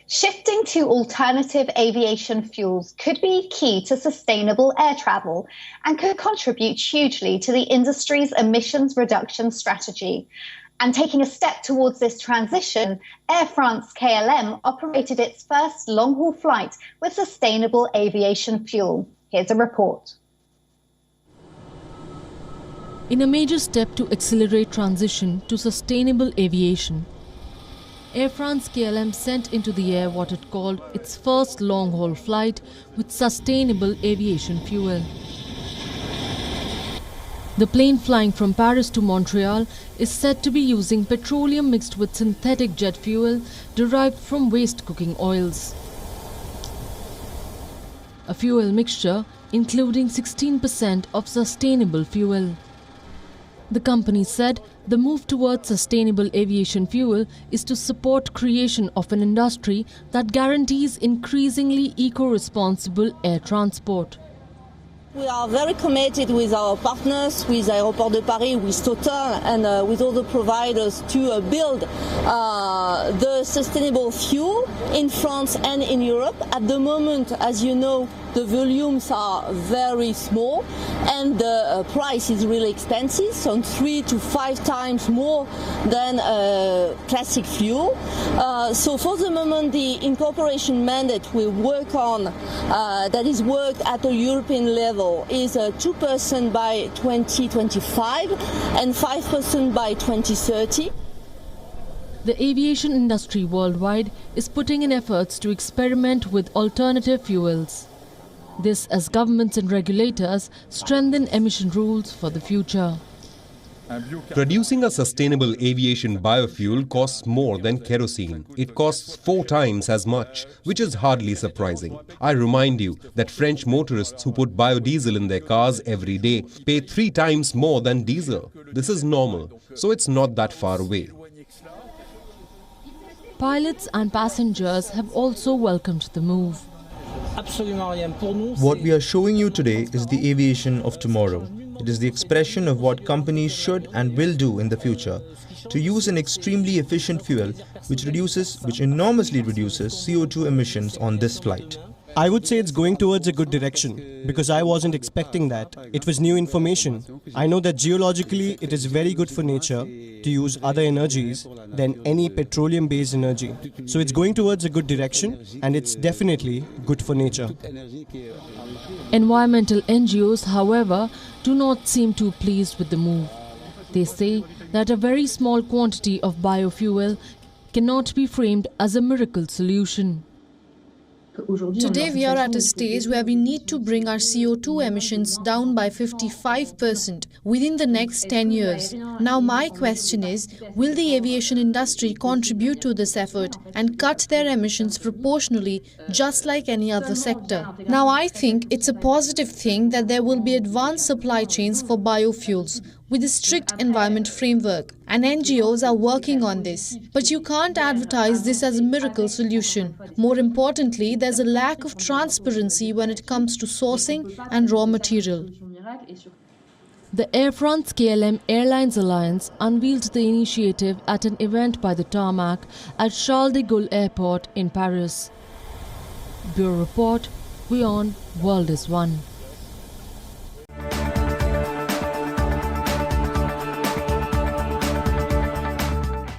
Shifting to alternative aviation fuels could be key to sustainable air travel and could contribute hugely to the industry's emissions reduction strategy. And taking a step towards this transition, Air France KLM operated its first long-haul flight with sustainable aviation fuel. Here's a report. In a major step to accelerate transition to sustainable aviation, Air France KLM sent into the air what it called its first long-haul flight with sustainable aviation fuel. The plane flying from Paris to Montreal is said to be using petroleum mixed with synthetic jet fuel derived from waste cooking oils. A fuel mixture including 16% of sustainable fuel. The company said the move towards sustainable aviation fuel is to support creation of an industry that guarantees increasingly eco-responsible air transport. We are very committed with our partners, with Aéroports de Paris, with Total and with all the providers to build the sustainable fuel in France and in Europe. At the moment, as you know, the volumes are very small and the price is really expensive, so 3 to 5 times more than classic fuel. So for the moment, the incorporation mandate we work on, that is worked at a European level, is 2% by 2025 and 5% by 2030. The aviation industry worldwide is putting in efforts to experiment with alternative fuels. This as governments and regulators strengthen emission rules for the future. Producing a sustainable aviation biofuel costs more than kerosene. It costs 4 times as much, which is hardly surprising. I remind you that French motorists who put biodiesel in their cars every day pay 3 times more than diesel. This is normal, so it's not that far away. Pilots and passengers have also welcomed the move. What we are showing you today is the aviation of tomorrow. It is the expression of what companies should and will do in the future to use an extremely efficient fuel which enormously reduces CO2 emissions on this flight. I would say it's going towards a good direction because I wasn't expecting that. It was new information. I know that geologically it is very good for nature to use other energies than any petroleum-based energy. So it's going towards a good direction and it's definitely good for nature. Environmental NGOs, however, do not seem too pleased with the move. They say that a very small quantity of biofuel cannot be framed as a miracle solution. Today we are at a stage where we need to bring our CO2 emissions down by 55% within the next 10 years. Now my question is, will the aviation industry contribute to this effort and cut their emissions proportionally just like any other sector? Now I think it's a positive thing that there will be advanced supply chains for biofuels with a strict environment framework, and NGOs are working on this. But you can't advertise this as a miracle solution. More importantly, there's a lack of transparency when it comes to sourcing and raw material. The Air France KLM Airlines Alliance unveiled the initiative at an event by the tarmac at Charles de Gaulle Airport in Paris. Bureau Report, WION World is One.